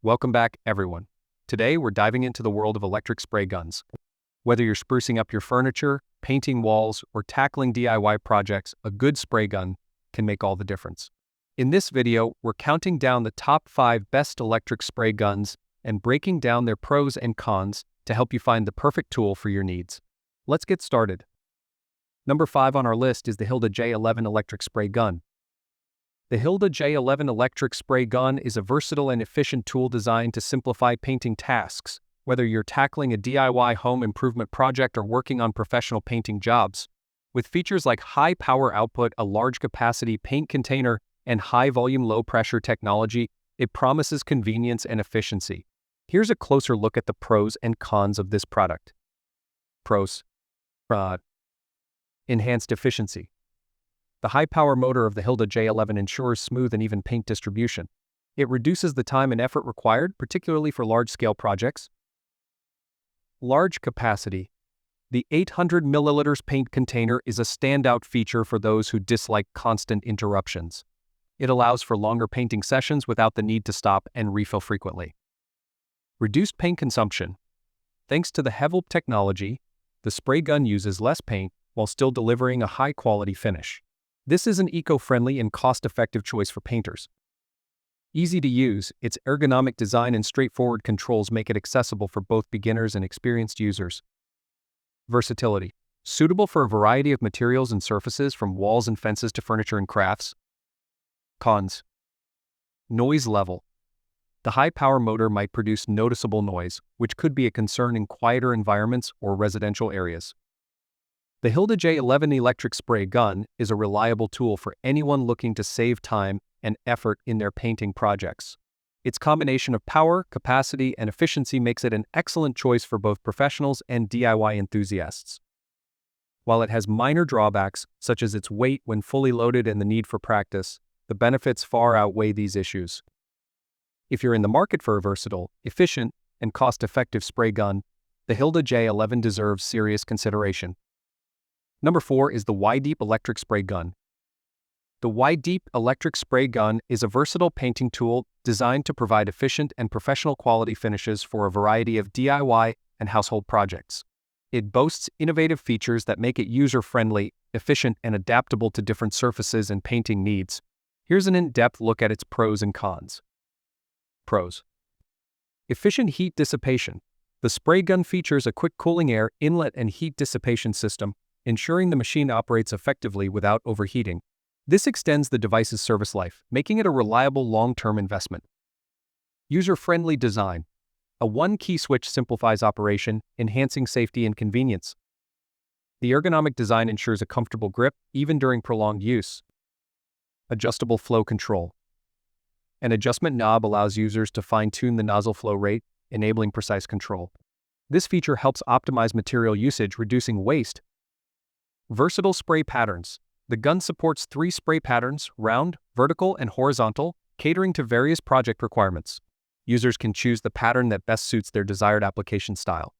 Welcome back, everyone. Today, we're diving into the world of electric spray guns. Whether you're sprucing up your furniture, painting walls, or tackling DIY projects, a good spray gun can make all the difference. In this video, we're counting down the top 5 best electric spray guns and breaking down their pros and cons to help you find the perfect tool for your needs. Let's get started. Number 5 on our list is the Hilda JH-11 electric spray gun. The Hilda JH-11 electric spray gun is a versatile and efficient tool designed to simplify painting tasks, whether you're tackling a DIY home improvement project or working on professional painting jobs. With features like high power output, a large capacity paint container, and high volume low pressure technology, it promises convenience and efficiency. Here's a closer look at the pros and cons of this product. Pros. Enhanced efficiency. The high-power motor of the Hilda JH-11 ensures smooth and even paint distribution. It reduces the time and effort required, particularly for large-scale projects. Large capacity. The 800 milliliters paint container is a standout feature for those who dislike constant interruptions. It allows for longer painting sessions without the need to stop and refill frequently. Reduced paint consumption. Thanks to the HEVLP technology, the spray gun uses less paint while still delivering a high-quality finish. This is an eco-friendly and cost-effective choice for painters. Easy to use, its ergonomic design and straightforward controls make it accessible for both beginners and experienced users. Versatility. Suitable for a variety of materials and surfaces from walls and fences to furniture and crafts. Cons. Noise level. The high-power motor might produce noticeable noise, which could be a concern in quieter environments or residential areas. The Hilda JH-11 electric spray gun is a reliable tool for anyone looking to save time and effort in their painting projects. Its combination of power, capacity, and efficiency makes it an excellent choice for both professionals and DIY enthusiasts. While it has minor drawbacks, such as its weight when fully loaded and the need for practice, the benefits far outweigh these issues. If you're in the market for a versatile, efficient, and cost-effective spray gun, the Hilda JH-11 deserves serious consideration. Number 4 is the Wideep electric spray gun. The Wideep electric spray gun is a versatile painting tool designed to provide efficient and professional quality finishes for a variety of DIY and household projects. It boasts innovative features that make it user-friendly, efficient, and adaptable to different surfaces and painting needs. Here's an in-depth look at its pros and cons. Pros. Efficient heat dissipation. The spray gun features a quick cooling air inlet and heat dissipation system, ensuring the machine operates effectively without overheating. This extends the device's service life, making it a reliable long-term investment. User-friendly design. A one-key switch simplifies operation, enhancing safety and convenience. The ergonomic design ensures a comfortable grip, even during prolonged use. Adjustable flow control. An adjustment knob allows users to fine-tune the nozzle flow rate, enabling precise control. This feature helps optimize material usage, reducing waste. Versatile spray patterns. The gun supports 3 spray patterns, round, vertical, and horizontal, catering to various project requirements. Users can choose the pattern that best suits their desired application style.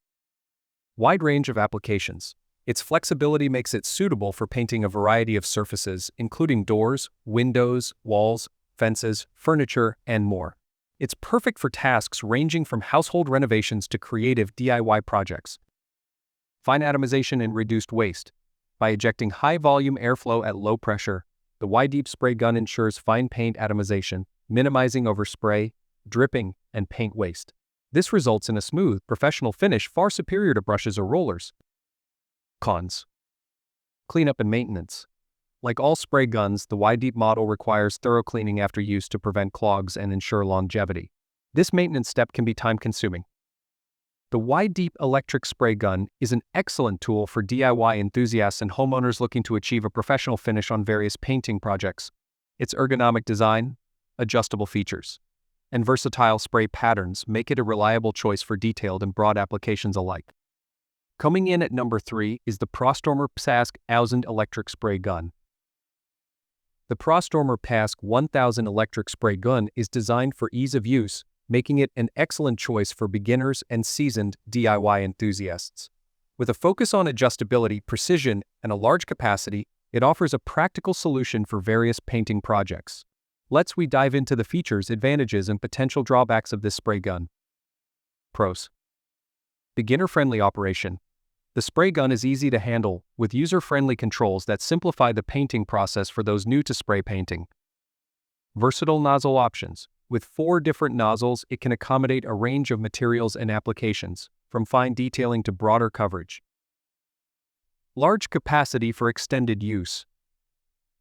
Wide range of applications. Its flexibility makes it suitable for painting a variety of surfaces, including doors, windows, walls, fences, furniture, and more. It's perfect for tasks ranging from household renovations to creative DIY projects. Fine atomization and reduced waste. By ejecting high-volume airflow at low pressure, the Wideep spray gun ensures fine paint atomization, minimizing overspray, dripping, and paint waste. This results in a smooth, professional finish far superior to brushes or rollers. Cons. Cleanup and maintenance. Like all spray guns, the Wideep model requires thorough cleaning after use to prevent clogs and ensure longevity. This maintenance step can be time-consuming. The Wideep electric spray gun is an excellent tool for DIY enthusiasts and homeowners looking to achieve a professional finish on various painting projects. Its ergonomic design, adjustable features, and versatile spray patterns make it a reliable choice for detailed and broad applications alike. Coming in at number 3 is the Prostormer PSASG1000 electric spray gun. The Prostormer PSASG1000 electric spray gun is designed for ease of use, making it an excellent choice for beginners and seasoned DIY enthusiasts. With a focus on adjustability, precision, and a large capacity, it offers a practical solution for various painting projects. We dive into the features, advantages, and potential drawbacks of this spray gun. Pros. Beginner-friendly operation. The spray gun is easy to handle, with user-friendly controls that simplify the painting process for those new to spray painting. Versatile nozzle options. With 4 different nozzles, it can accommodate a range of materials and applications, from fine detailing to broader coverage. Large capacity for extended use.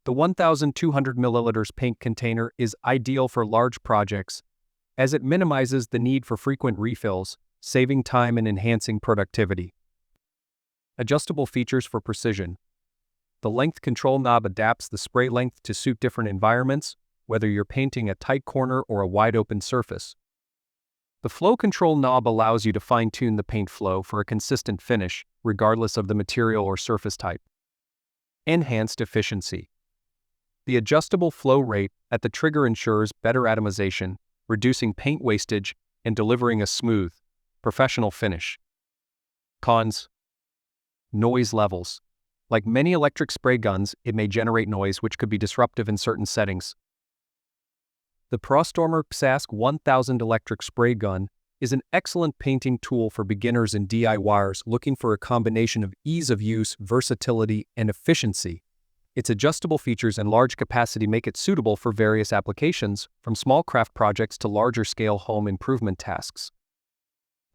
The 1,200 ml paint container is ideal for large projects, as it minimizes the need for frequent refills, saving time and enhancing productivity. Adjustable features for precision. The length control knob adapts the spray length to suit different environments, whether you're painting a tight corner or a wide-open surface. The flow control knob allows you to fine-tune the paint flow for a consistent finish, regardless of the material or surface type. Enhanced efficiency. The adjustable flow rate at the trigger ensures better atomization, reducing paint wastage and delivering a smooth, professional finish. Cons. Noise levels. Like many electric spray guns, it may generate noise which could be disruptive in certain settings. The Prostormer PSASG1000 electric spray gun is an excellent painting tool for beginners and DIYers looking for a combination of ease of use, versatility, and efficiency. Its adjustable features and large capacity make it suitable for various applications, from small craft projects to larger-scale home improvement tasks.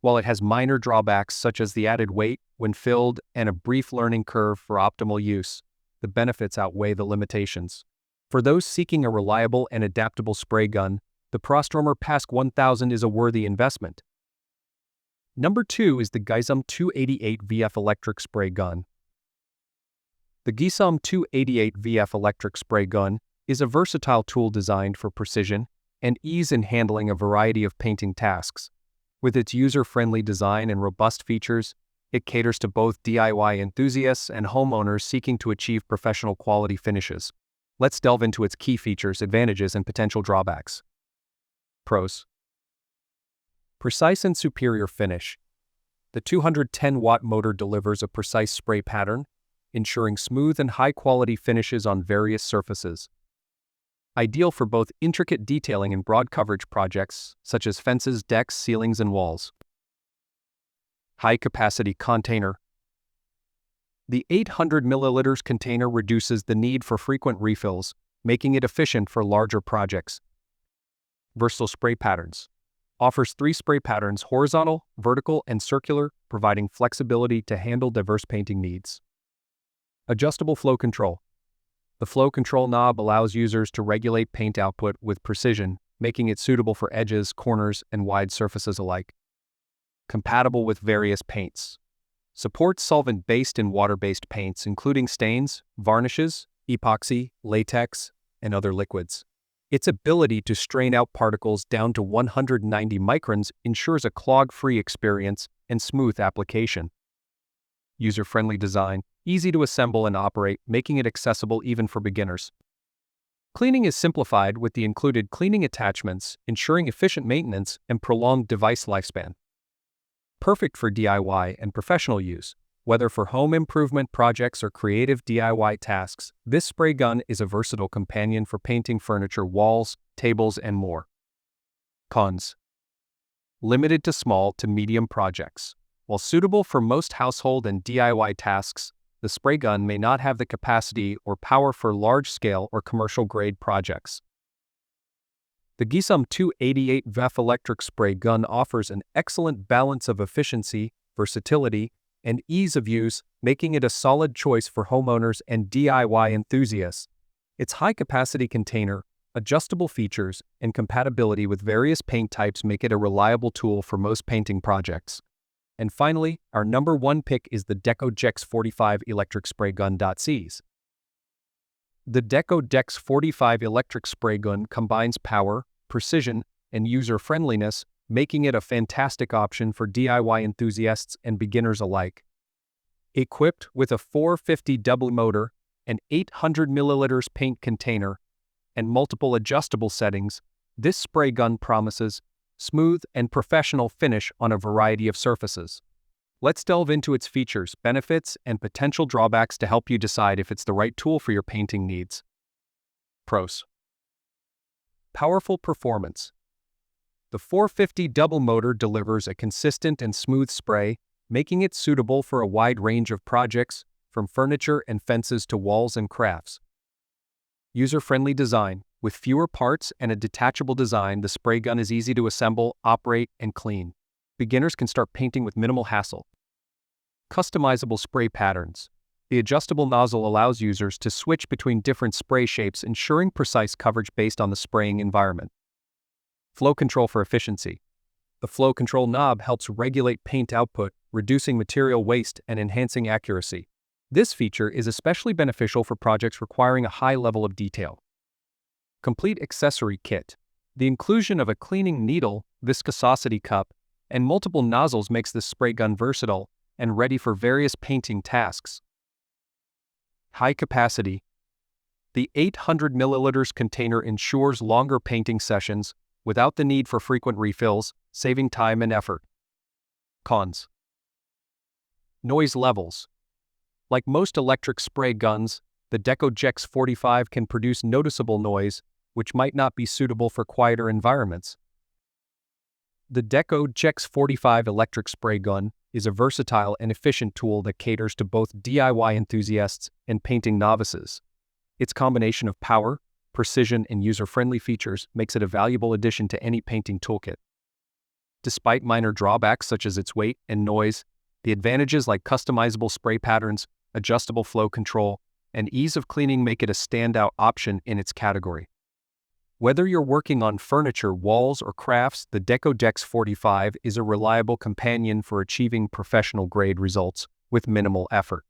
While it has minor drawbacks such as the added weight when filled and a brief learning curve for optimal use, the benefits outweigh the limitations. For those seeking a reliable and adaptable spray gun, the Prostormer PSASG1000 is a worthy investment. Number 2 is the Gisam 288VF electric spray gun. The Gisam 288VF electric spray gun is a versatile tool designed for precision and ease in handling a variety of painting tasks. With its user-friendly design and robust features, it caters to both DIY enthusiasts and homeowners seeking to achieve professional quality finishes. Let's delve into its key features, advantages, and potential drawbacks. Pros. Precise and superior finish. The 210-watt motor delivers a precise spray pattern, ensuring smooth and high-quality finishes on various surfaces. Ideal for both intricate detailing and broad coverage projects, such as fences, decks, ceilings, and walls. High-capacity container. The 800 ml container reduces the need for frequent refills, making it efficient for larger projects. Versatile spray patterns. Offers 3 spray patterns: horizontal, vertical, and circular, providing flexibility to handle diverse painting needs. Adjustable flow control. The flow control knob allows users to regulate paint output with precision, making it suitable for edges, corners, and wide surfaces alike. Compatible with various paints. Supports solvent-based and water-based paints, including stains, varnishes, epoxy, latex, and other liquids. Its ability to strain out particles down to 190 microns ensures a clog-free experience and smooth application. User-friendly design, easy to assemble and operate, making it accessible even for beginners. Cleaning is simplified with the included cleaning attachments, ensuring efficient maintenance and prolonged device lifespan. Perfect for DIY and professional use. Whether for home improvement projects or creative DIY tasks, this spray gun is a versatile companion for painting furniture, walls, tables, and more. Cons. Limited to small to medium projects. While suitable for most household and DIY tasks, the spray gun may not have the capacity or power for large-scale or commercial-grade projects. The Gisam 288VF electric spray gun offers an excellent balance of efficiency, versatility, and ease of use, making it a solid choice for homeowners and DIY enthusiasts. Its high-capacity container, adjustable features, and compatibility with various paint types make it a reliable tool for most painting projects. And finally, our number 1 pick is the Deko DKSG45 electric spray gun. The Deko DKSG45 electric spray gun combines power, precision, and user-friendliness, making it a fantastic option for DIY enthusiasts and beginners alike. Equipped with a 450W motor, an 800 ml paint container, and multiple adjustable settings, this spray gun promises smooth and professional finish on a variety of surfaces. Let's delve into its features, benefits, and potential drawbacks to help you decide if it's the right tool for your painting needs. Pros. Powerful performance. The 450 double motor delivers a consistent and smooth spray, making it suitable for a wide range of projects, from furniture and fences to walls and crafts. User-friendly design. With fewer parts and a detachable design, the spray gun is easy to assemble, operate, and clean. Beginners can start painting with minimal hassle. Customizable spray patterns. The adjustable nozzle allows users to switch between different spray shapes, ensuring precise coverage based on the spraying environment. Flow control for efficiency. The flow control knob helps regulate paint output, reducing material waste and enhancing accuracy. This feature is especially beneficial for projects requiring a high level of detail. Complete accessory kit. The inclusion of a cleaning needle, viscosity cup, and multiple nozzles makes this spray gun versatile and ready for various painting tasks. High capacity. The 800 ml container ensures longer painting sessions without the need for frequent refills, saving time and effort. Cons. Noise levels. Like most electric spray guns, the Deko DKSG45 can produce noticeable noise, which might not be suitable for quieter environments. The Deko DKSG45 electric spray gun is a versatile and efficient tool that caters to both DIY enthusiasts and painting novices. Its combination of power, precision, and user-friendly features makes it a valuable addition to any painting toolkit. Despite minor drawbacks such as its weight and noise, the advantages like customizable spray patterns, adjustable flow control, and ease of cleaning make it a standout option in its category. Whether you're working on furniture, walls, or crafts, the Deko DKSG45 is a reliable companion for achieving professional-grade results with minimal effort.